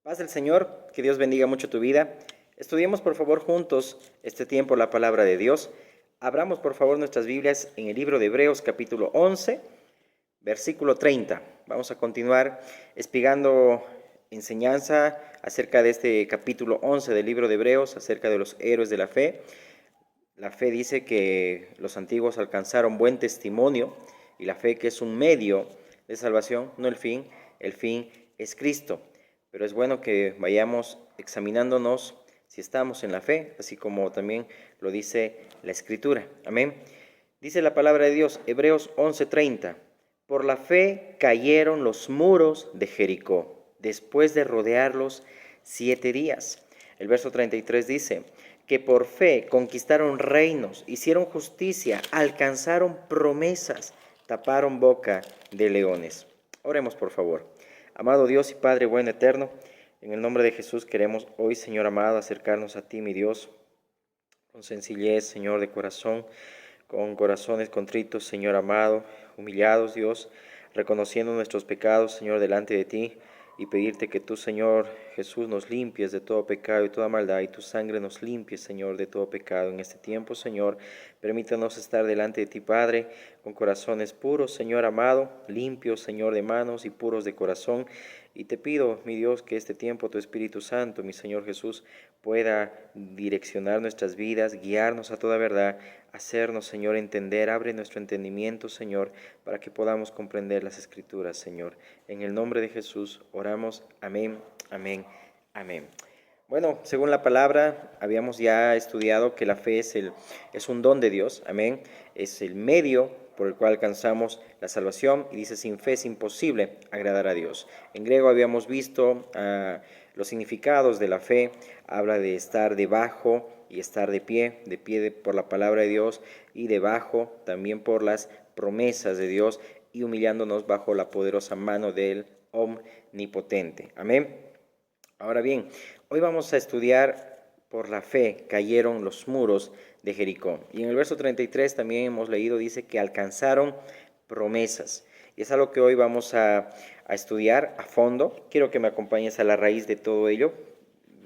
Paz del Señor, que Dios bendiga mucho tu vida. Estudiemos por favor juntos este tiempo la palabra de Dios. Abramos por favor nuestras Biblias en el libro de Hebreos capítulo 11, versículo 30. Vamos a continuar explicando enseñanza acerca de este capítulo 11 del libro de Hebreos, acerca de los héroes de la fe. La fe dice que los antiguos alcanzaron buen testimonio y la fe que es un medio de salvación, no el fin es Cristo. Pero es bueno que vayamos examinándonos si estamos en la fe, así como también lo dice la Escritura. Amén. Dice la palabra de Dios, Hebreos 11:30. Por la fe cayeron los muros de Jericó, después de rodearlos 7 días. El verso 33 dice, que por fe conquistaron reinos, hicieron justicia, alcanzaron promesas, taparon boca de leones. Oremos por favor. Amado Dios y Padre bueno eterno, en el nombre de Jesús queremos hoy, Señor amado, acercarnos a ti, mi Dios, con sencillez, Señor, de corazón, con corazones contritos, Señor amado, humillados, Dios, reconociendo nuestros pecados, Señor, delante de ti, y pedirte que tú, Señor Jesús, nos limpies de todo pecado y toda maldad, y tu sangre nos limpie, Señor, de todo pecado. En este tiempo, Señor, permítanos estar delante de ti, Padre, con corazones puros, Señor amado, limpios, Señor, de manos y puros de corazón. Y te pido, mi Dios, que este tiempo tu Espíritu Santo, mi Señor Jesús, pueda direccionar nuestras vidas, guiarnos a toda verdad, hacernos, Señor, entender, abre nuestro entendimiento, Señor, para que podamos comprender las Escrituras, Señor. En el nombre de Jesús oramos, amén, amén, amén. Bueno, según la palabra, habíamos ya estudiado que la fe es un don de Dios, amén, es el medio por el cual alcanzamos la salvación, y dice, sin fe es imposible agradar a Dios. En griego habíamos visto los significados de la fe, habla de estar debajo y estar de pie por la palabra de Dios, y debajo también por las promesas de Dios, y humillándonos bajo la poderosa mano del Omnipotente. Amén. Ahora bien, hoy vamos a estudiar por la fe cayeron los muros de Jericó. Y en el verso 33 también hemos leído, dice que alcanzaron promesas. Y es algo que hoy vamos a estudiar a fondo. Quiero que me acompañes a la raíz de todo ello,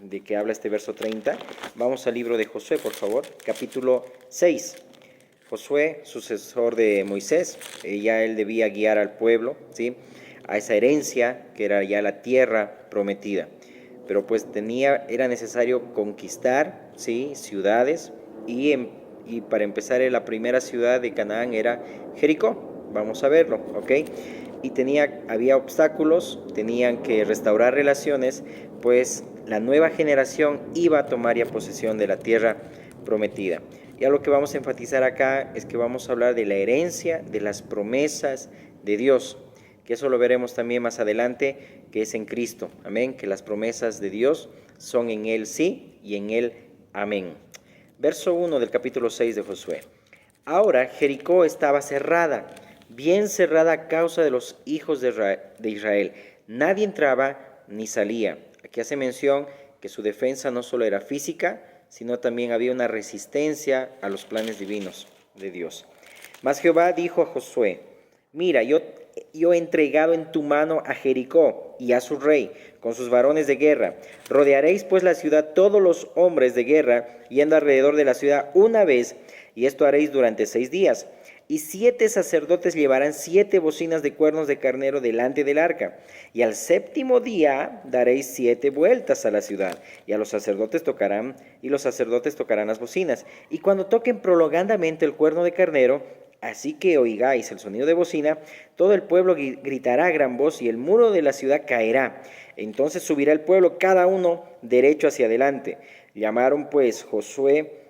de que habla este verso 30. Vamos al libro de Josué, por favor, capítulo 6. Josué, sucesor de Moisés, ya él debía guiar al pueblo, ¿sí?, a esa herencia que era ya la tierra prometida. Pero pues era necesario conquistar, ¿sí?, ciudades, y para empezar la primera ciudad de Canaán era Jericó. Vamos a verlo, ¿ok? Y había obstáculos, tenían que restaurar relaciones, pues la nueva generación iba a tomar ya posesión de la tierra prometida. Y a lo que vamos a enfatizar acá es que vamos a hablar de la herencia, de las promesas de Dios, que eso lo veremos también más adelante, que es en Cristo, amén, que las promesas de Dios son en Él sí y en Él amén. Verso 1 del capítulo 6 de Josué. Ahora Jericó estaba cerrada, bien cerrada a causa de los hijos de Israel. Nadie entraba ni salía. Aquí hace mención que su defensa no solo era física, sino también había una resistencia a los planes divinos de Dios. Mas Jehová dijo a Josué, mira, yo he entregado en tu mano a Jericó y a su rey, con sus varones de guerra. Rodearéis pues la ciudad todos los hombres de guerra, yendo alrededor de la ciudad una vez, y esto haréis durante 6 días. Y 7 sacerdotes llevarán 7 bocinas de cuernos de carnero delante del arca. Y al 7º día daréis 7 vueltas a la ciudad. Y los sacerdotes tocarán las bocinas. Y cuando toquen prolongadamente el cuerno de carnero, así que oigáis el sonido de bocina, todo el pueblo gritará a gran voz y el muro de la ciudad caerá. Entonces subirá el pueblo cada uno derecho hacia adelante. Llamando pues Josué,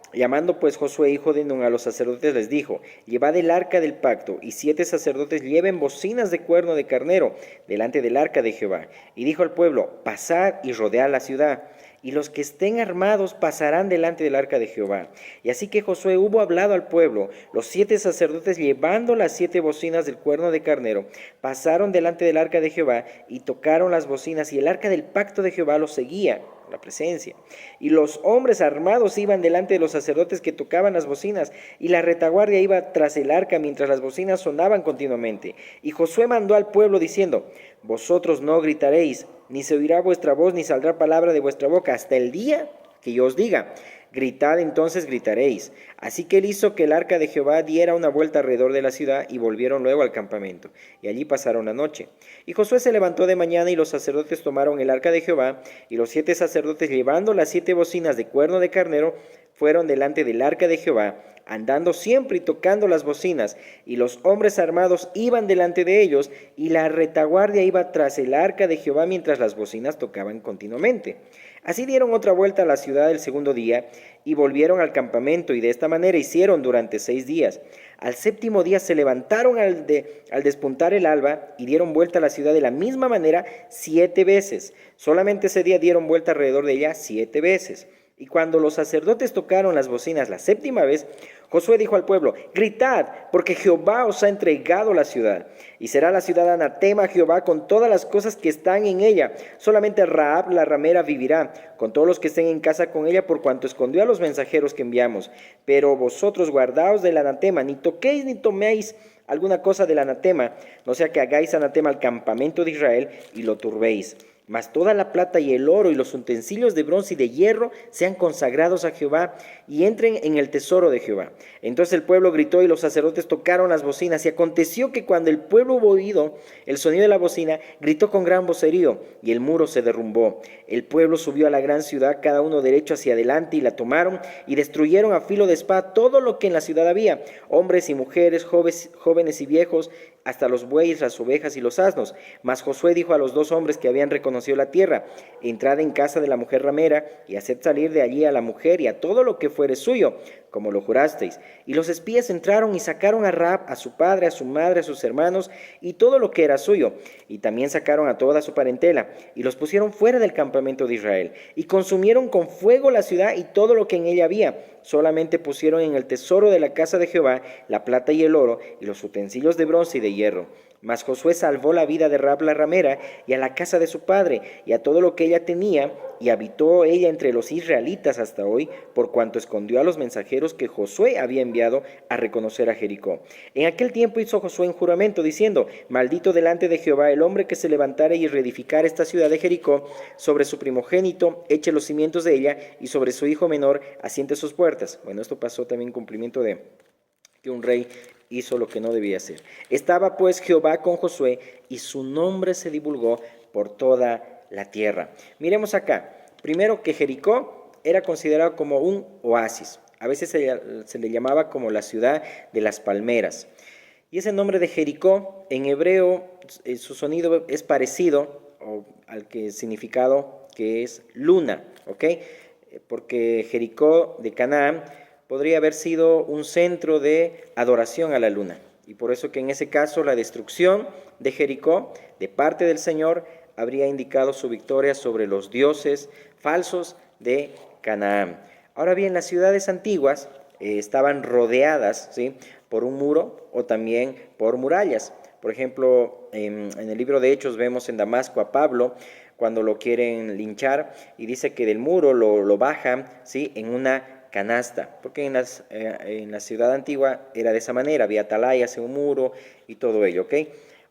hijo de Nun, a los sacerdotes les dijo, llevad el arca del pacto, y 7 sacerdotes lleven bocinas de cuerno de carnero delante del arca de Jehová. Y dijo al pueblo, pasad y rodead la ciudad, y los que estén armados pasarán delante del arca de Jehová. Y así que Josué hubo hablado al pueblo, los 7 sacerdotes llevando las 7 bocinas del cuerno de carnero, pasaron delante del arca de Jehová y tocaron las bocinas, y el arca del pacto de Jehová los seguía. la presencia. Y los hombres armados iban delante de los sacerdotes que tocaban las bocinas, y la retaguardia iba tras el arca mientras las bocinas sonaban continuamente. Y Josué mandó al pueblo diciendo: vosotros no gritaréis, ni se oirá vuestra voz, ni saldrá palabra de vuestra boca, hasta el día que yo os diga: gritad, entonces gritaréis. Así que él hizo que el arca de Jehová diera una vuelta alrededor de la ciudad, y volvieron luego al campamento, y allí pasaron la noche. Y Josué se levantó de mañana, y los sacerdotes tomaron el arca de Jehová, y los 7 sacerdotes, llevando las 7 bocinas de cuerno de carnero, fueron delante del arca de Jehová, andando siempre y tocando las bocinas, y los hombres armados iban delante de ellos, y la retaguardia iba tras el arca de Jehová mientras las bocinas tocaban continuamente. Así dieron otra vuelta a la ciudad el segundo día, y volvieron al campamento, y de esta manera hicieron durante 6 días. Al séptimo día se levantaron al despuntar el alba, y dieron vuelta a la ciudad de la misma manera 7 veces. Solamente ese día dieron vuelta alrededor de ella 7 veces. Y cuando los sacerdotes tocaron las bocinas la séptima vez, Josué dijo al pueblo: gritad, porque Jehová os ha entregado la ciudad. Y será la ciudad anatema a Jehová con todas las cosas que están en ella. Solamente Rahab la ramera vivirá, con todos los que estén en casa con ella, por cuanto escondió a los mensajeros que enviamos. Pero vosotros guardaos del anatema, ni toquéis ni toméis alguna cosa del anatema, no sea que hagáis anatema al campamento de Israel y lo turbéis. Mas toda la plata y el oro y los utensilios de bronce y de hierro sean consagrados a Jehová y entren en el tesoro de Jehová. Entonces el pueblo gritó y los sacerdotes tocaron las bocinas. Y aconteció que cuando el pueblo hubo oído el sonido de la bocina, gritó con gran vocerío, y el muro se derrumbó. El pueblo subió a la gran ciudad, cada uno derecho hacia adelante, y la tomaron y destruyeron a filo de espada todo lo que en la ciudad había, hombres y mujeres, jóvenes y viejos, hasta los bueyes, las ovejas y los asnos. Mas Josué dijo a los 2 hombres que habían reconocido la tierra: entrad en casa de la mujer ramera, y haced salir de allí a la mujer y a todo lo que fuere suyo, como lo jurasteis. Y los espías entraron y sacaron a Rahab, a su padre, a su madre, a sus hermanos, y todo lo que era suyo. Y también sacaron a toda su parentela, y los pusieron fuera del campamento de Israel. Y consumieron con fuego la ciudad y todo lo que en ella había. Solamente pusieron en el tesoro de la casa de Jehová la plata y el oro, y los utensilios de bronce y de hierro. Mas Josué salvó la vida de Rahab la ramera, y a la casa de su padre, y a todo lo que ella tenía, y habitó ella entre los israelitas hasta hoy, por cuanto escondió a los mensajeros que Josué había enviado a reconocer a Jericó. En aquel tiempo hizo Josué un juramento, diciendo: maldito delante de Jehová el hombre que se levantare y reedificare esta ciudad de Jericó, sobre su primogénito eche los cimientos de ella, y sobre su hijo menor asiente sus puertas. Bueno, esto pasó también en cumplimiento de que un rey hizo lo que no debía hacer. Estaba pues Jehová con Josué, y su nombre se divulgó por toda la tierra. Miremos acá. Primero, que Jericó era considerado como un oasis. A veces se le llamaba como la ciudad de las palmeras. Y ese nombre de Jericó, en hebreo, su sonido es parecido al significado que es luna, ¿ok? Porque Jericó de Canaán podría haber sido un centro de adoración a la luna. Y por eso que en ese caso la destrucción de Jericó de parte del Señor habría indicado su victoria sobre los dioses falsos de Canaán. Ahora bien, las ciudades antiguas estaban rodeadas, ¿sí?, por un muro o también por murallas. Por ejemplo, en el libro de Hechos vemos en Damasco a Pablo cuando lo quieren linchar, y dice que del muro lo bajan, ¿sí?, en una canasta, porque en la ciudad antigua era de esa manera, había atalayas en un muro y todo ello, ¿ok?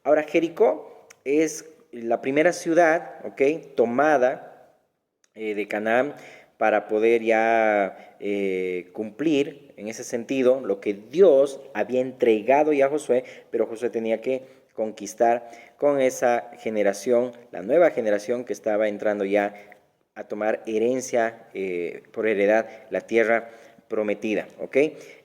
Ahora, Jericó es la primera ciudad, ¿ok?, tomada de Canaán para poder ya cumplir en ese sentido lo que Dios había entregado ya a Josué, pero Josué tenía que conquistar con esa generación, la nueva generación que estaba entrando ya a tomar herencia por heredad la tierra prometida, ¿ok?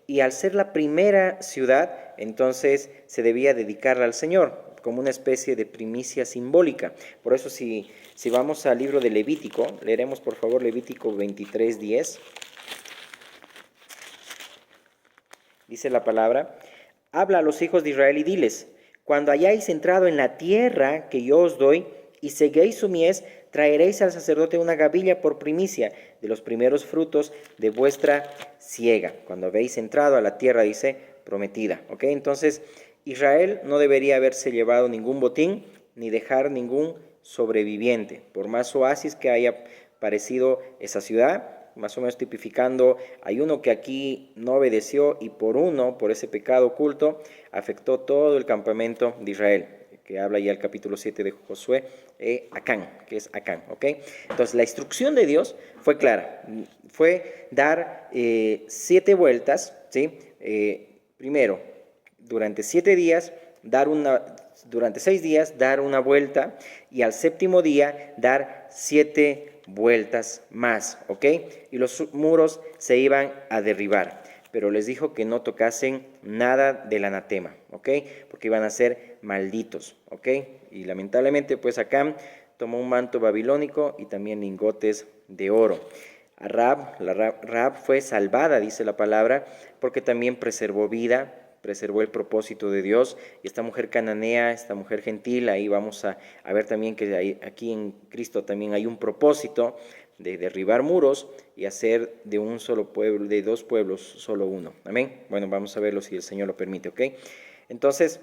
Y al ser la primera ciudad, entonces se debía dedicarla al Señor como una especie de primicia simbólica. Por eso si vamos al libro de Levítico, leeremos por favor Levítico 23:10. Dice la palabra: habla a los hijos de Israel y diles: cuando hayáis entrado en la tierra que yo os doy y seguéis su mies, traeréis al sacerdote una gavilla por primicia de los primeros frutos de vuestra siega. Cuando habéis entrado a la tierra, dice, prometida. ¿Ok? Entonces, Israel no debería haberse llevado ningún botín ni dejar ningún sobreviviente, por más oasis que haya parecido esa ciudad, más o menos tipificando, hay uno que aquí no obedeció y por ese pecado oculto, afectó todo el campamento de Israel, que habla ya el capítulo 7 de Josué, Acán, que es Acán, ¿ok? Entonces la instrucción de Dios fue clara, fue dar 7 vueltas, ¿sí? Primero, durante 7 días, durante 6 días, dar una vuelta, y al séptimo día, dar 7 vueltas más, ¿ok? Y los muros se iban a derribar, pero les dijo que no tocasen nada del anatema, ¿ok? Porque iban a ser malditos, ¿ok? Y lamentablemente, pues Acán tomó un manto babilónico y también lingotes de oro. Rahab fue salvada, dice la palabra, porque también preservó vida, preservó el propósito de Dios, y esta mujer cananea, esta mujer gentil, ahí vamos a ver también que aquí en Cristo también hay un propósito de derribar muros y hacer de un solo pueblo, de 2 pueblos, solo uno. Amén. Bueno, vamos a verlo si el Señor lo permite, ¿ok? Entonces,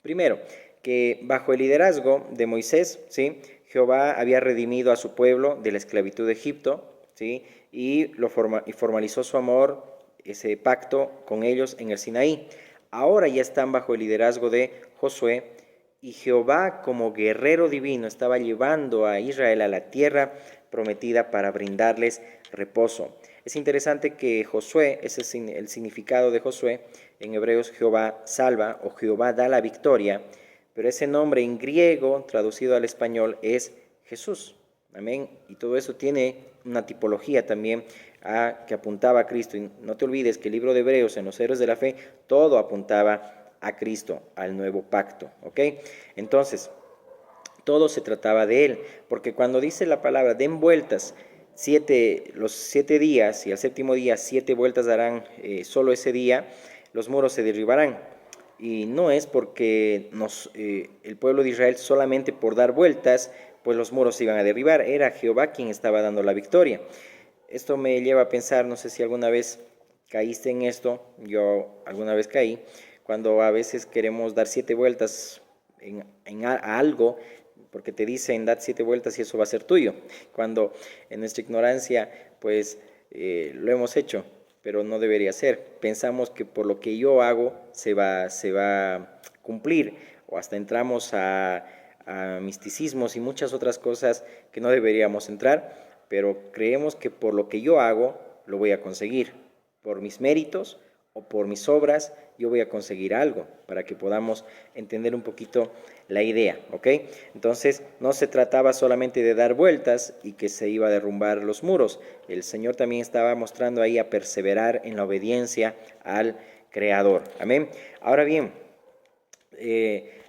primero, que bajo el liderazgo de Moisés, ¿sí? Jehová había redimido a su pueblo de la esclavitud de Egipto, ¿sí? Y formalizó su amor, ese pacto con ellos en el Sinaí. Ahora ya están bajo el liderazgo de Josué, y Jehová como guerrero divino estaba llevando a Israel a la tierra prometida para brindarles reposo. Es interesante que Josué, ese es el significado de Josué, en hebreos Jehová salva o Jehová da la victoria, pero ese nombre en griego traducido al español es Jesús. Amén. Y todo eso tiene una tipología también que apuntaba a Cristo. Y no te olvides que el libro de Hebreos, en los héroes de la fe, todo apuntaba a Cristo, al nuevo pacto. ¿Ok? Entonces, todo se trataba de Él, porque cuando dice la palabra, den vueltas, los 7 días, y al séptimo día 7 vueltas darán solo ese día, los muros se derribarán. Y no es porque el pueblo de Israel solamente por dar vueltas, pues los muros se iban a derribar, era Jehová quien estaba dando la victoria. Esto me lleva a pensar, no sé si alguna vez caíste en esto, yo alguna vez caí, cuando a veces queremos dar 7 vueltas a algo, porque te dicen, dad 7 vueltas y eso va a ser tuyo, cuando en nuestra ignorancia, pues lo hemos hecho, pero no debería ser. Pensamos que por lo que yo hago se va a cumplir, o hasta entramos a misticismos y muchas otras cosas que no deberíamos entrar, pero creemos que por lo que yo hago lo voy a conseguir, por mis méritos o por mis obras yo voy a conseguir algo, para que podamos entender un poquito la idea, ¿ok? Entonces no se trataba solamente de dar vueltas y que se iba a derrumbar los muros. El Señor también estaba mostrando ahí a perseverar en la obediencia al Creador, amén. Ahora bien,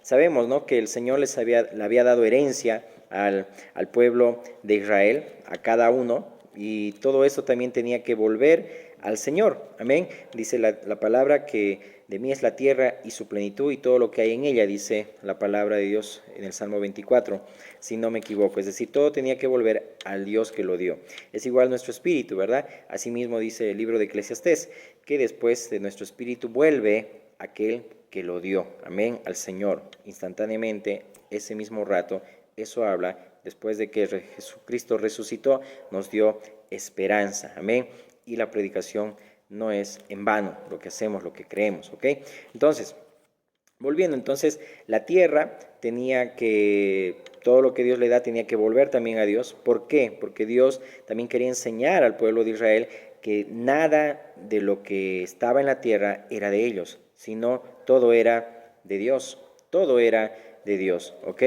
sabemos, ¿no?, que el Señor le había dado herencia al pueblo de Israel, a cada uno, y todo eso también tenía que volver al Señor, amén. Dice la palabra que de mí es la tierra y su plenitud y todo lo que hay en ella, dice la palabra de Dios en el Salmo 24, si no me equivoco. Es decir, todo tenía que volver al Dios que lo dio. Es igual nuestro espíritu, ¿verdad? Asimismo dice el libro de Eclesiastés, que después de nuestro espíritu vuelve aquel que lo dio, amén, al Señor, instantáneamente, ese mismo rato. Eso habla, después de que Jesucristo resucitó, nos dio esperanza, amén, y la predicación no es en vano, lo que hacemos, lo que creemos, ¿ok? Entonces, volviendo, entonces, la tierra todo lo que Dios le da tenía que volver también a Dios. ¿Por qué? Porque Dios también quería enseñar al pueblo de Israel que nada de lo que estaba en la tierra era de ellos, sino todo era de Dios, todo era de Dios, ¿ok?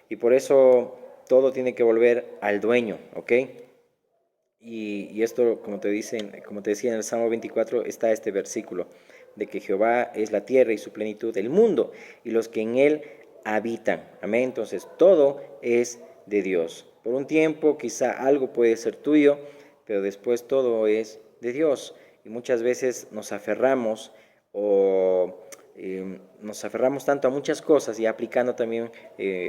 Y por eso todo tiene que volver al dueño, ¿ok? Y esto, como te decía en el Salmo 24, está este versículo, de que Jehová es la tierra y su plenitud, el mundo y los que en él habitan. Amén. Entonces, todo es de Dios. Por un tiempo, quizá algo puede ser tuyo, pero después todo es de Dios. Y muchas veces nos aferramos tanto a muchas cosas, y aplicando también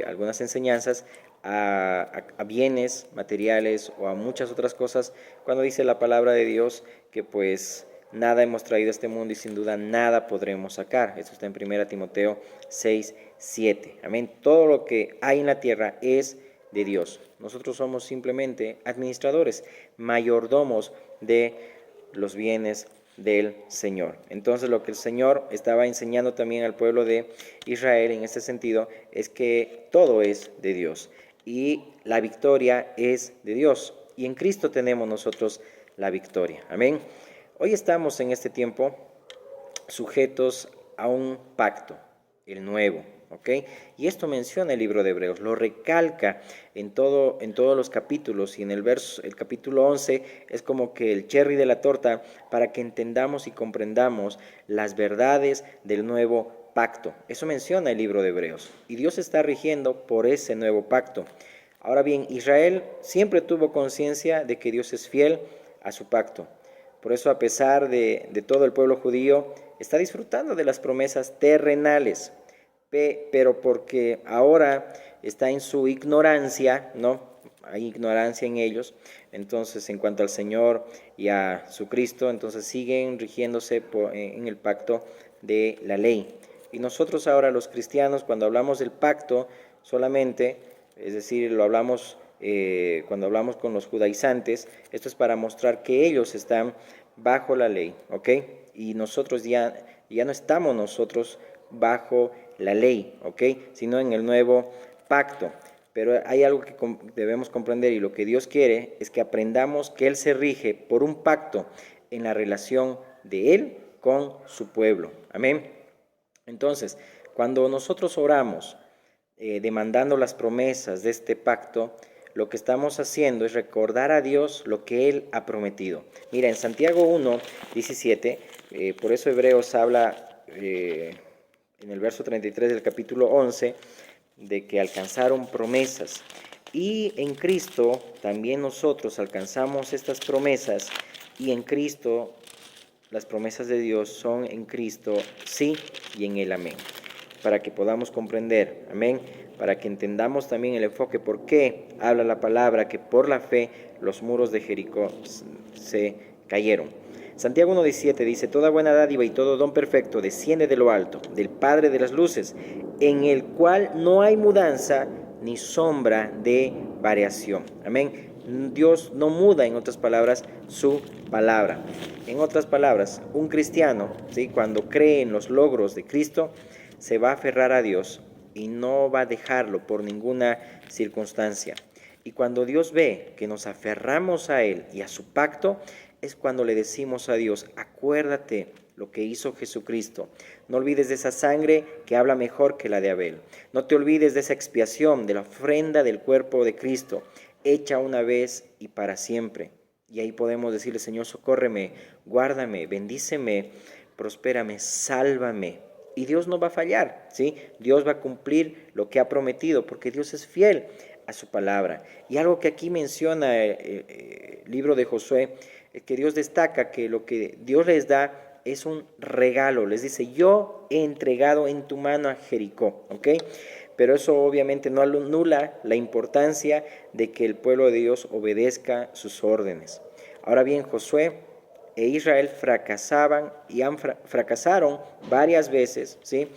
algunas enseñanzas a bienes materiales o a muchas otras cosas, cuando dice la palabra de Dios que pues nada hemos traído a este mundo y sin duda nada podremos sacar. Esto está en 1 Timoteo 6, 7. Amén. Todo lo que hay en la tierra es de Dios. Nosotros somos simplemente administradores, mayordomos de los bienes del Señor. Entonces lo que el Señor estaba enseñando también al pueblo de Israel en este sentido es que todo es de Dios y la victoria es de Dios, y en Cristo tenemos nosotros la victoria. Amén. Hoy estamos en este tiempo sujetos a un pacto, el nuevo, ¿ok? Y esto menciona el libro de Hebreos, lo recalca en todos los capítulos, y en el capítulo 11 es como que el cherry de la torta para que entendamos y comprendamos las verdades del nuevo pacto. Eso menciona el libro de Hebreos, y Dios está rigiendo por ese nuevo pacto. Ahora bien, Israel siempre tuvo conciencia de que Dios es fiel a su pacto. Por eso, a pesar de todo el pueblo judío, está disfrutando de las promesas terrenales, pero porque ahora está en su ignorancia, ¿no? Hay ignorancia en ellos. Entonces, en cuanto al Señor y a su Cristo, entonces siguen rigiéndose en el pacto de la ley. Y nosotros ahora, los cristianos, cuando hablamos del pacto, solamente, es decir, lo hablamos cuando hablamos con los judaizantes, esto es para mostrar que ellos están bajo la ley, ¿ok? Y nosotros ya no estamos nosotros bajo la ley, ¿ok? Sino en el nuevo pacto. Pero hay algo que debemos comprender, y lo que Dios quiere es que aprendamos que Él se rige por un pacto en la relación de Él con su pueblo. Amén. Entonces, cuando nosotros oramos demandando las promesas de este pacto, lo que estamos haciendo es recordar a Dios lo que Él ha prometido. Mira, en Santiago 1:17, por eso Hebreos habla en el verso 33 del capítulo 11, de que alcanzaron promesas. Y en Cristo también nosotros alcanzamos estas promesas, y en Cristo las promesas de Dios son en Cristo sí y en Él amén. Para que podamos comprender, amén, para que entendamos también el enfoque, por qué habla la palabra que por la fe los muros de Jericó se cayeron. Santiago 1:17 dice: toda buena dádiva y todo don perfecto desciende de lo alto, del Padre de las luces, en el cual no hay mudanza ni sombra de variación. Amén. Dios no muda, en otras palabras, su palabra. En otras palabras, un cristiano, ¿sí?, cuando cree en los logros de Cristo, se va a aferrar a Dios y no va a dejarlo por ninguna circunstancia. Y cuando Dios ve que nos aferramos a Él y a su pacto, es cuando le decimos a Dios: acuérdate lo que hizo Jesucristo. No olvides de esa sangre que habla mejor que la de Abel. No te olvides de esa expiación, de la ofrenda del cuerpo de Cristo, hecha una vez y para siempre. Y ahí podemos decirle: Señor, socórreme, guárdame, bendíceme, prospérame, sálvame. Y Dios no va a fallar, ¿sí? Dios va a cumplir lo que ha prometido, porque Dios es fiel a su palabra. Y algo que aquí menciona el libro de Josué, es que Dios destaca que lo que Dios les da es un regalo. Les dice: yo he entregado en tu mano a Jericó, ¿ok? Pero eso obviamente no anula la importancia de que el pueblo de Dios obedezca sus órdenes. Ahora bien, Josué e Israel fracasaron varias veces, ¿sí?,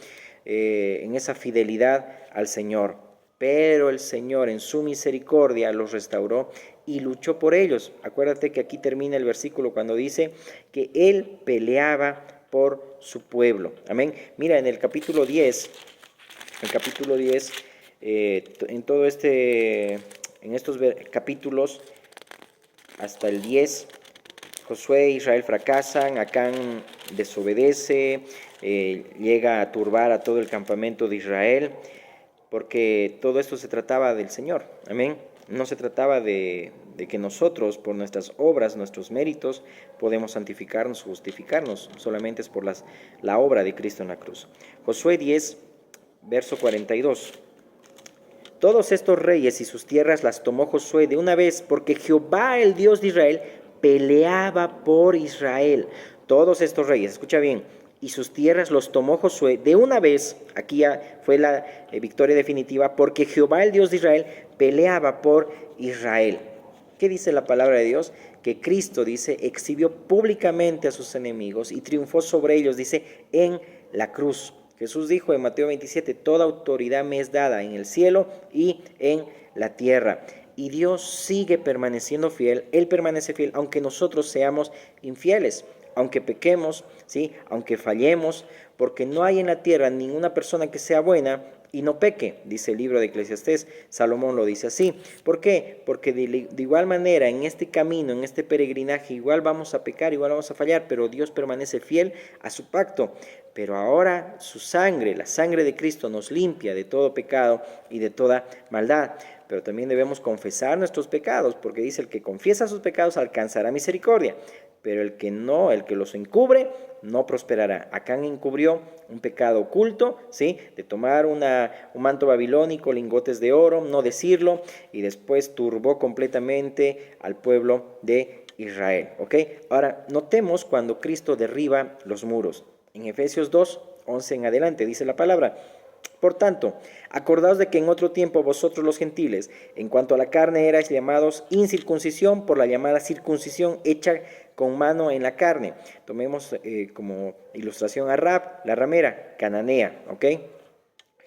en esa fidelidad al Señor. Pero el Señor en su misericordia los restauró y luchó por ellos. Acuérdate que aquí termina el versículo cuando dice que Él peleaba por su pueblo. Amén. Mira, en el capítulo 10, en estos capítulos, hasta el 10, Josué e Israel fracasan, Acán desobedece, llega a turbar a todo el campamento de Israel, porque todo esto se trataba del Señor, amén. No se trataba de que nosotros, por nuestras obras, nuestros méritos, podemos santificarnos, justificarnos, solamente es por la obra de Cristo en la cruz. Josué 10, verso 42. Todos estos reyes y sus tierras las tomó Josué de una vez, porque Jehová, el Dios de Israel, peleaba por Israel. Todos estos reyes, escucha bien, y sus tierras los tomó Josué de una vez. Aquí ya fue la victoria definitiva, porque Jehová, el Dios de Israel, peleaba por Israel. ¿Qué dice la palabra de Dios? Que Cristo, dice, exhibió públicamente a sus enemigos y triunfó sobre ellos, dice, en la cruz. Jesús dijo en Mateo 27, toda autoridad me es dada en el cielo y en la tierra. Y Dios sigue permaneciendo fiel, Él permanece fiel, aunque nosotros seamos infieles, aunque pequemos, ¿sí? Aunque fallemos, porque no hay en la tierra ninguna persona que sea buena y no peque, dice el libro de Eclesiastés. Salomón lo dice así. ¿Por qué? Porque de igual manera en este camino, en este peregrinaje, igual vamos a pecar, igual vamos a fallar, pero Dios permanece fiel a su pacto. Pero ahora su sangre, la sangre de Cristo, nos limpia de todo pecado y de toda maldad. Pero también debemos confesar nuestros pecados, porque dice: el que confiesa sus pecados alcanzará misericordia, pero el que no, el que los encubre, no prosperará. Acán encubrió un pecado oculto, ¿sí? De tomar un manto babilónico, lingotes de oro, no decirlo, y después turbó completamente al pueblo de Israel, ¿ok? Ahora, notemos cuando Cristo derriba los muros. En Efesios 2, 11 en adelante, dice la palabra: por tanto, acordaos de que en otro tiempo vosotros los gentiles, en cuanto a la carne, erais llamados incircuncisión por la llamada circuncisión hecha con mano en la carne. Tomemos como ilustración a Rahab, la ramera, cananea, ¿ok?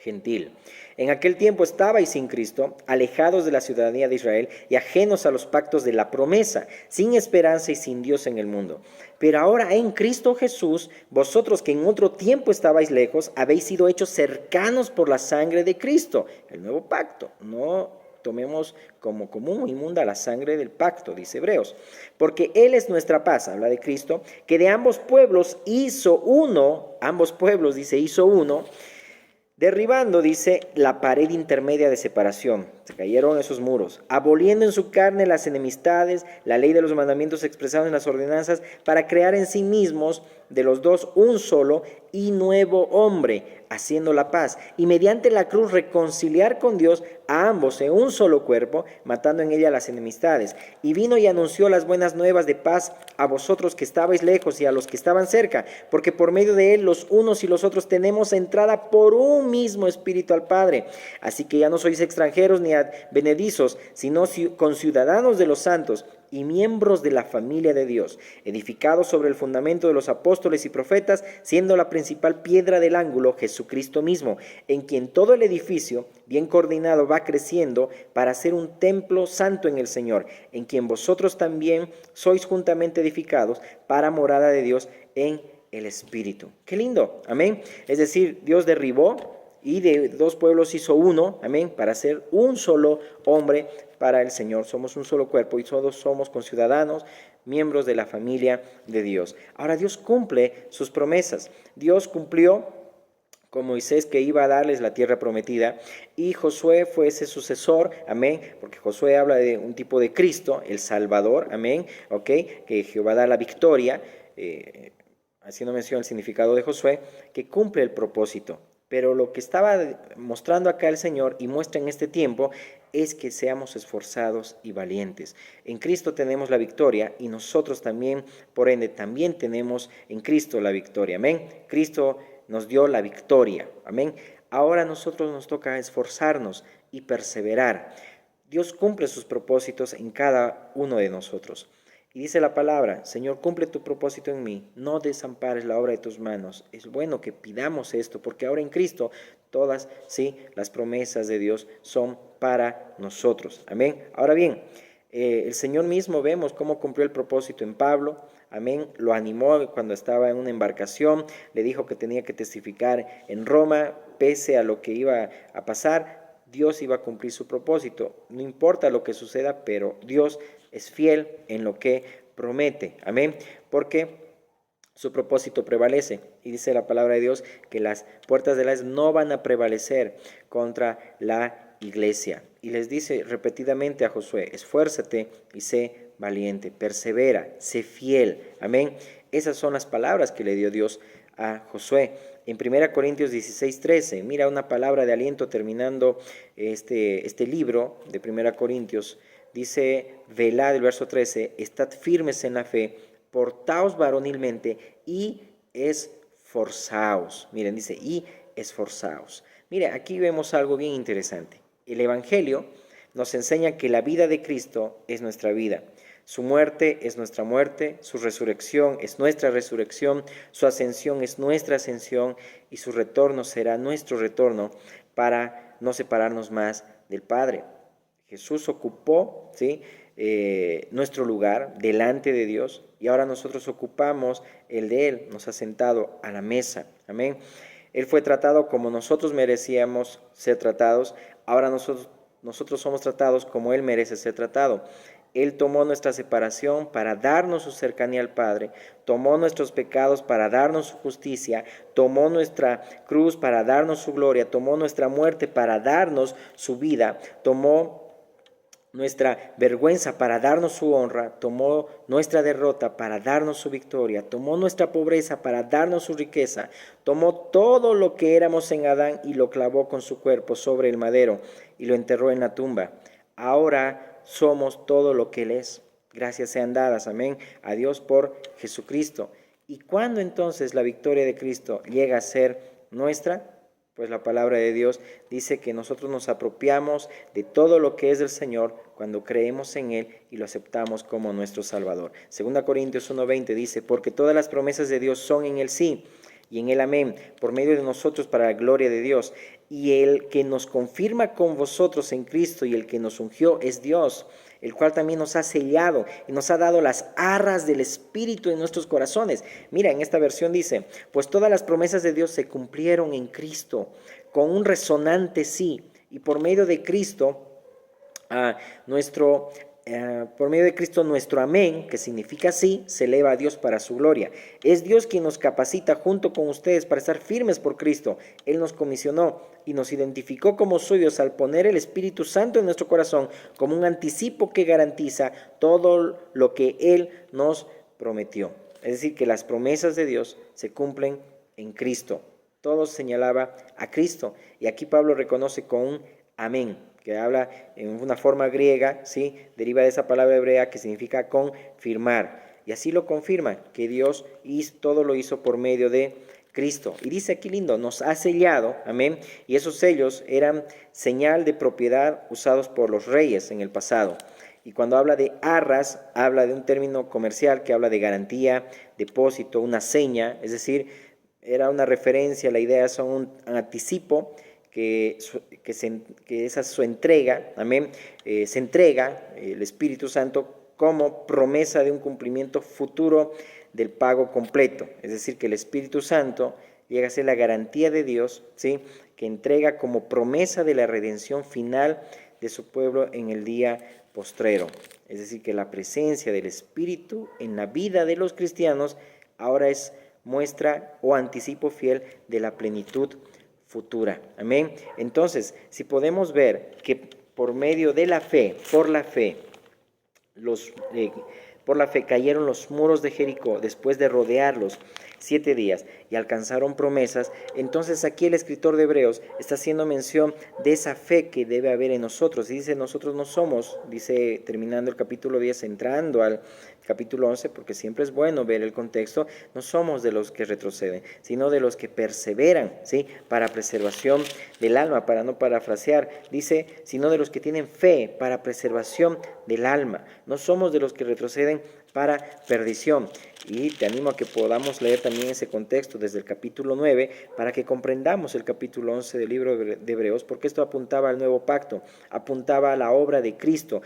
Gentil. En aquel tiempo estabais sin Cristo, alejados de la ciudadanía de Israel y ajenos a los pactos de la promesa, sin esperanza y sin Dios en el mundo. Pero ahora en Cristo Jesús, vosotros que en otro tiempo estabais lejos, habéis sido hechos cercanos por la sangre de Cristo, el nuevo pacto. No tomemos como común o inmunda la sangre del pacto, dice Hebreos. Porque Él es nuestra paz, habla de Cristo, que de ambos pueblos hizo uno, ambos pueblos, dice, hizo uno, derribando, dice, la pared intermedia de separación. Se cayeron esos muros, aboliendo en su carne las enemistades, la ley de los mandamientos expresados en las ordenanzas, para crear en sí mismos de los dos un solo y nuevo hombre, haciendo la paz, y mediante la cruz reconciliar con Dios a ambos en un solo cuerpo, matando en ella las enemistades. Y vino y anunció las buenas nuevas de paz a vosotros que estabais lejos y a los que estaban cerca, porque por medio de él los unos y los otros tenemos entrada por un mismo espíritu al Padre. Así que ya no sois extranjeros ni advenedizos, sino conciudadanos de los santos y miembros de la familia de Dios, edificados sobre el fundamento de los apóstoles y profetas, siendo la principal piedra del ángulo Jesucristo mismo, en quien todo el edificio, bien coordinado, va creciendo para ser un templo santo en el Señor, en quien vosotros también sois juntamente edificados para morada de Dios en el Espíritu. ¡Qué lindo! Amén. Es decir, Dios derribó y de dos pueblos hizo uno, amén, para ser un solo hombre para el Señor. Somos un solo cuerpo y todos somos conciudadanos, miembros de la familia de Dios. Ahora Dios cumple sus promesas. Dios cumplió con Moisés que iba a darles la tierra prometida, y Josué fue ese sucesor, amén, porque Josué habla de un tipo de Cristo, el Salvador, amén, ok, que Jehová da la victoria, haciendo mención al significado de Josué, que cumple el propósito. Pero lo que estaba mostrando acá el Señor y muestra en este tiempo es que seamos esforzados y valientes. En Cristo tenemos la victoria y nosotros también, por ende, también tenemos en Cristo la victoria. Amén. Cristo nos dio la victoria. Amén. Ahora a nosotros nos toca esforzarnos y perseverar. Dios cumple sus propósitos en cada uno de nosotros. Y dice la palabra: Señor, cumple tu propósito en mí, no desampares la obra de tus manos. Es bueno que pidamos esto, porque ahora en Cristo todas, sí, las promesas de Dios son para nosotros. Amén. Ahora bien, el Señor mismo vemos cómo cumplió el propósito en Pablo. Amén. Lo animó cuando estaba en una embarcación, le dijo que tenía que testificar en Roma, pese a lo que iba a pasar. Dios iba a cumplir su propósito. No importa lo que suceda, pero Dios es fiel en lo que promete. Amén. Porque su propósito prevalece. Y dice la palabra de Dios que las puertas del Hades no van a prevalecer contra la iglesia. Y les dice repetidamente a Josué: esfuérzate y sé valiente, persevera, sé fiel. Amén. Esas son las palabras que le dio Dios a Josué. En 1 Corintios 16:13, mira una palabra de aliento terminando este libro de 1 Corintios. Dice: velad, el verso 13, estad firmes en la fe, portaos varonilmente y esforzaos. Miren, dice, y esforzaos. Mire, aquí vemos algo bien interesante. El Evangelio nos enseña que la vida de Cristo es nuestra vida. Su muerte es nuestra muerte, su resurrección es nuestra resurrección, su ascensión es nuestra ascensión y su retorno será nuestro retorno para no separarnos más del Padre. Jesús ocupó, ¿sí?, nuestro lugar delante de Dios, y ahora nosotros ocupamos el de Él, nos ha sentado a la mesa. Amén. Él fue tratado como nosotros merecíamos ser tratados, ahora nosotros somos tratados como Él merece ser tratado. Él tomó nuestra separación para darnos su cercanía al Padre, tomó nuestros pecados para darnos su justicia, tomó nuestra cruz para darnos su gloria, tomó nuestra muerte para darnos su vida, tomó nuestra vergüenza para darnos su honra, tomó nuestra derrota para darnos su victoria, tomó nuestra pobreza para darnos su riqueza, tomó todo lo que éramos en Adán y lo clavó con su cuerpo sobre el madero y lo enterró en la tumba. Ahora somos todo lo que Él es. Gracias sean dadas, amén, a Dios por Jesucristo. ¿Y cuándo entonces la victoria de Cristo llega a ser nuestra? Pues la palabra de Dios dice que nosotros nos apropiamos de todo lo que es del Señor cuando creemos en Él y lo aceptamos como nuestro Salvador. 2 Corintios 1:20 dice, porque todas las promesas de Dios son en el sí y en el amén, por medio de nosotros para la gloria de Dios. Y el que nos confirma con vosotros en Cristo y el que nos ungió es Dios, el cual también nos ha sellado y nos ha dado las arras del Espíritu en nuestros corazones. Mira, en esta versión dice, pues todas las promesas de Dios se cumplieron en Cristo, con un resonante sí, y por medio de Cristo, nuestro amén, que significa sí, se eleva a Dios para su gloria. Es Dios quien nos capacita junto con ustedes para estar firmes por Cristo. Él nos comisionó y nos identificó como suyos al poner el Espíritu Santo en nuestro corazón como un anticipo que garantiza todo lo que Él nos prometió. Es decir, que las promesas de Dios se cumplen en Cristo. Todo señalaba a Cristo. Y aquí Pablo reconoce con un amén, que habla en una forma griega, ¿sí?, deriva de esa palabra hebrea que significa confirmar. Y así lo confirma, que Dios todo lo hizo por medio de Cristo. Y dice aquí lindo, nos ha sellado, amén, y esos sellos eran señal de propiedad usados por los reyes en el pasado. Y cuando habla de arras, habla de un término comercial que habla de garantía, depósito, una seña, es decir, era una referencia, la idea son un anticipo, que esa es su entrega, amén, se entrega el Espíritu Santo como promesa de un cumplimiento futuro del pago completo. Es decir, que el Espíritu Santo llega a ser la garantía de Dios, ¿sí?, que entrega como promesa de la redención final de su pueblo en el día postrero. Es decir, que la presencia del Espíritu en la vida de los cristianos ahora es muestra o anticipo fiel de la plenitud futura. Amén. Entonces, si podemos ver que por medio de la fe, por la fe cayeron los muros de Jericó después de rodearlos 7 días y alcanzaron promesas, entonces aquí el escritor de Hebreos está haciendo mención de esa fe que debe haber en nosotros. Y dice, nosotros no somos, dice terminando el capítulo 10, entrando al capítulo 11, porque siempre es bueno ver el contexto, no somos de los que retroceden, sino de los que perseveran, ¿sí?, para preservación del alma, para no parafrasear, dice, sino de los que tienen fe para preservación del alma. No somos de los que retroceden para perdición. Y te animo a que podamos leer también ese contexto desde el capítulo 9 para que comprendamos el capítulo 11 del libro de Hebreos, porque esto apuntaba al nuevo pacto, apuntaba a la obra de Cristo,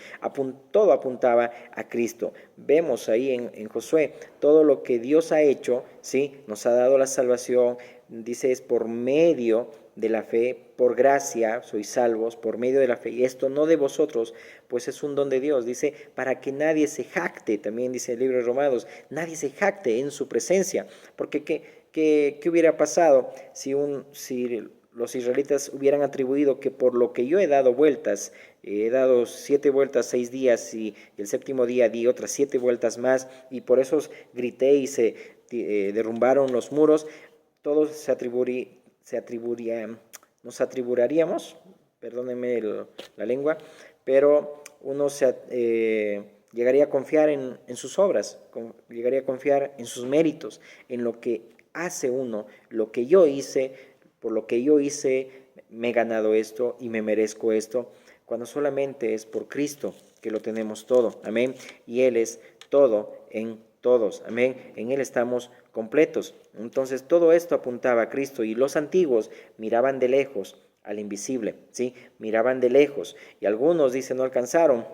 todo apuntaba a Cristo. Vemos ahí en Josué todo lo que Dios ha hecho, ¿sí?, nos ha dado la salvación, dice, es por medio de la fe, por gracia sois salvos, por medio de la fe, y esto no de vosotros, pues es un don de Dios, dice, para que nadie se jacte, también dice el libro de Romanos, nadie se jacte en su presencia, porque ¿qué hubiera pasado si los israelitas hubieran atribuido que por lo que yo he dado vueltas, he dado 7 vueltas 6 días y el séptimo día di otras 7 vueltas más y por eso grité y se derrumbaron los muros? Todos nos atribuiríamos, perdónenme la lengua, pero uno llegaría a confiar en sus obras, llegaría a confiar en sus méritos, en lo que hace uno, lo que yo hice, por lo que yo hice, me he ganado esto y me merezco esto, cuando solamente es por Cristo que lo tenemos todo, amén, y Él es todo en todos, amén, en Él estamos completos. Entonces todo esto apuntaba a Cristo y los antiguos miraban de lejos al invisible, ¿sí? Miraban de lejos y algunos, dice, no alcanzaron.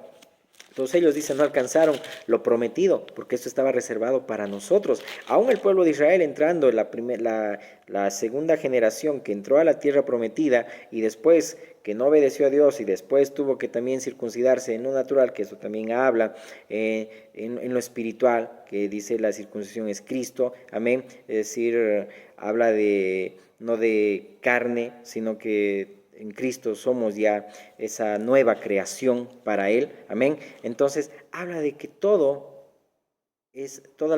Todos ellos, dicen, no alcanzaron lo prometido, porque esto estaba reservado para nosotros. Aún el pueblo de Israel entrando en la segunda generación que entró a la tierra prometida y después que no obedeció a Dios y después tuvo que también circuncidarse en lo natural, que eso también habla en lo espiritual, que dice la circuncisión es Cristo, amén, es decir, habla de no de carne, sino que en Cristo somos ya esa nueva creación para Él, amén. Entonces habla de que toda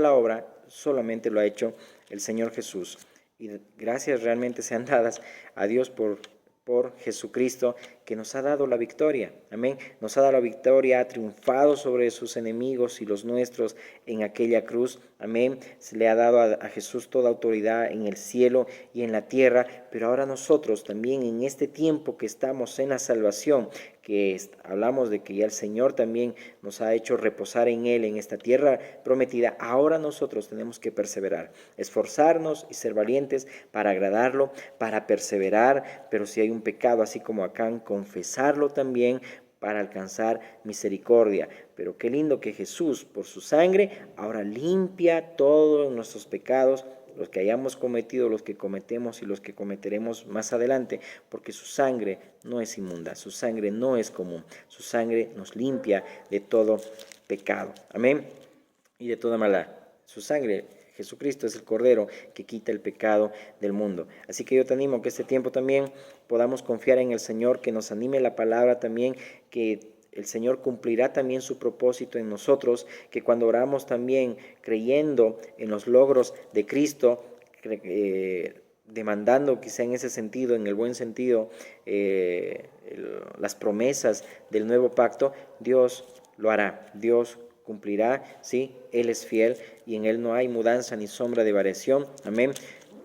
la obra solamente lo ha hecho el Señor Jesús. Y gracias realmente sean dadas a Dios por Jesucristo, que nos ha dado la victoria, amén, nos ha dado la victoria, ha triunfado sobre sus enemigos y los nuestros en aquella cruz, amén, se le ha dado a Jesús toda autoridad en el cielo y en la tierra, pero ahora nosotros también en este tiempo que estamos en la salvación, que hablamos de que ya el Señor también nos ha hecho reposar en Él, en esta tierra prometida, ahora nosotros tenemos que perseverar, esforzarnos y ser valientes para agradarlo, para perseverar, pero si hay un pecado, así como Acán, confesarlo también para alcanzar misericordia. Pero qué lindo que Jesús, por su sangre, ahora limpia todos nuestros pecados, los que hayamos cometido, los que cometemos y los que cometeremos más adelante, porque su sangre no es inmunda, su sangre no es común, su sangre nos limpia de todo pecado, amén, y de toda maldad. Su sangre, Jesucristo es el Cordero que quita el pecado del mundo. Así que yo te animo que este tiempo también podamos confiar en el Señor, que nos anime la palabra también, que el Señor cumplirá también su propósito en nosotros, que cuando oramos también creyendo en los logros de Cristo, demandando quizá en ese sentido, en el buen sentido, las promesas del nuevo pacto, Dios lo hará, Dios cumplirá, sí, Él es fiel y en Él no hay mudanza ni sombra de variación, amén.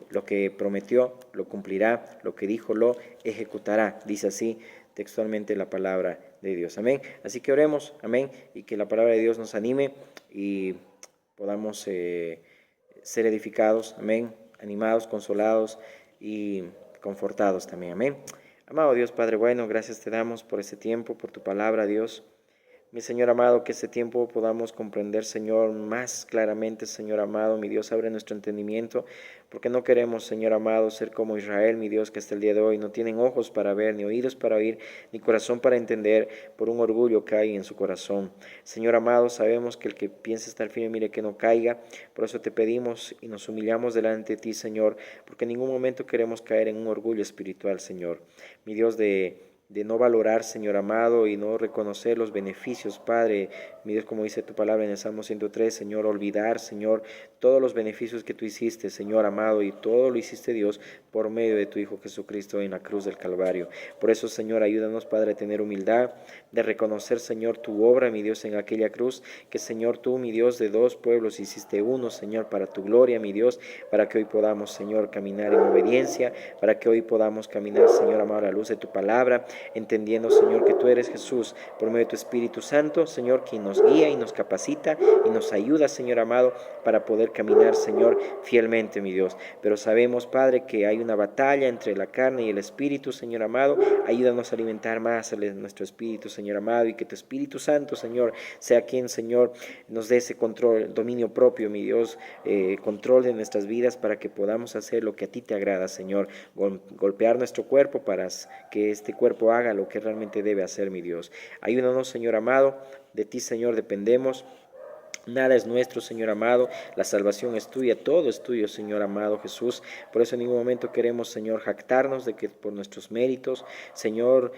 Lo que prometió lo cumplirá, lo que dijo lo ejecutará, dice así textualmente la palabra de Dios, amén. Así que oremos, amén, y que la palabra de Dios nos anime y podamos ser edificados, amén, animados, consolados y confortados también, amén. Amado Dios, Padre bueno, gracias te damos por este tiempo, por tu palabra, Dios. Mi Señor amado, que este tiempo podamos comprender, Señor, más claramente, Señor amado, mi Dios, abre nuestro entendimiento, porque no queremos, Señor amado, ser como Israel, mi Dios, que hasta el día de hoy no tienen ojos para ver, ni oídos para oír, ni corazón para entender, por un orgullo que hay en su corazón. Señor amado, sabemos que el que piensa estar firme, mire que no caiga, por eso te pedimos y nos humillamos delante de ti, Señor, porque en ningún momento queremos caer en un orgullo espiritual, Señor. Mi Dios, de no valorar, Señor amado, y no reconocer los beneficios, Padre, mi Dios, como dice tu palabra en el Salmo 103, Señor, olvidar, Señor, todos los beneficios que tú hiciste, Señor amado, y todo lo hiciste, Dios, por medio de tu Hijo Jesucristo en la cruz del Calvario. Por eso, Señor, ayúdanos, Padre, a tener humildad, de reconocer, Señor, tu obra, mi Dios, en aquella cruz, que, Señor, tú, mi Dios, de dos pueblos hiciste uno, Señor, para tu gloria, mi Dios, para que hoy podamos, Señor, caminar en obediencia, para que hoy podamos caminar, Señor amado, a la luz de tu palabra, entendiendo, Señor, que tú eres Jesús, por medio de tu Espíritu Santo, Señor, quien nos guía y nos capacita y nos ayuda, Señor amado, para poder caminar, Señor, fielmente, mi Dios. Pero sabemos, Padre, que hay una batalla entre la carne y el Espíritu, Señor amado. Ayúdanos a alimentar más a nuestro Espíritu, Señor amado, y que tu Espíritu Santo, Señor, sea quien, Señor, nos dé ese control, dominio propio, mi Dios, control de nuestras vidas para que podamos hacer lo que a ti te agrada, Señor. Golpear nuestro cuerpo para que este cuerpo haga lo que realmente debe hacer, mi Dios. Ayúdanos, Señor amado, de ti, Señor, dependemos. Nada es nuestro, Señor amado, la salvación es tuya, todo es tuyo, Señor amado Jesús. Por eso en ningún momento queremos, Señor, jactarnos de que por nuestros méritos, Señor,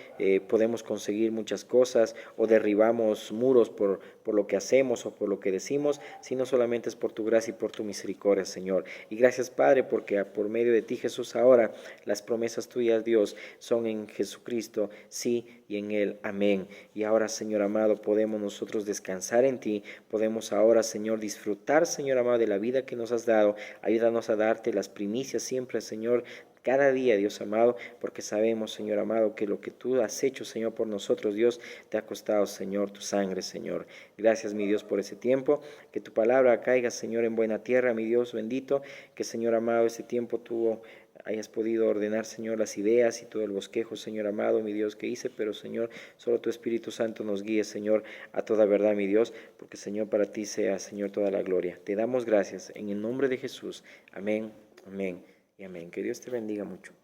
podemos conseguir muchas cosas o derribamos muros por lo que hacemos o por lo que decimos, sino solamente es por tu gracia y por tu misericordia, Señor. Y gracias, Padre, porque por medio de ti, Jesús, ahora las promesas tuyas, Dios, son en Jesucristo, sí, y en Él, amén. Y ahora, Señor amado, podemos nosotros descansar en ti, podemos ahora, Señor, disfrutar, Señor amado, de la vida que nos has dado. Ayúdanos a darte las primicias siempre, Señor, cada día, Dios amado, porque sabemos, Señor amado, que lo que tú has hecho, Señor, por nosotros, Dios, te ha costado, Señor, tu sangre, Señor. Gracias, mi Dios, por ese tiempo. Que tu palabra caiga, Señor, en buena tierra, mi Dios bendito. Que, Señor amado, ese tiempo tuvo hayas podido ordenar, Señor, las ideas y todo el bosquejo, Señor amado, mi Dios, que hice, pero Señor, solo tu Espíritu Santo nos guíe, Señor, a toda verdad, mi Dios, porque Señor, para ti sea, Señor, toda la gloria. Te damos gracias en el nombre de Jesús. Amén, amén y amén. Que Dios te bendiga mucho.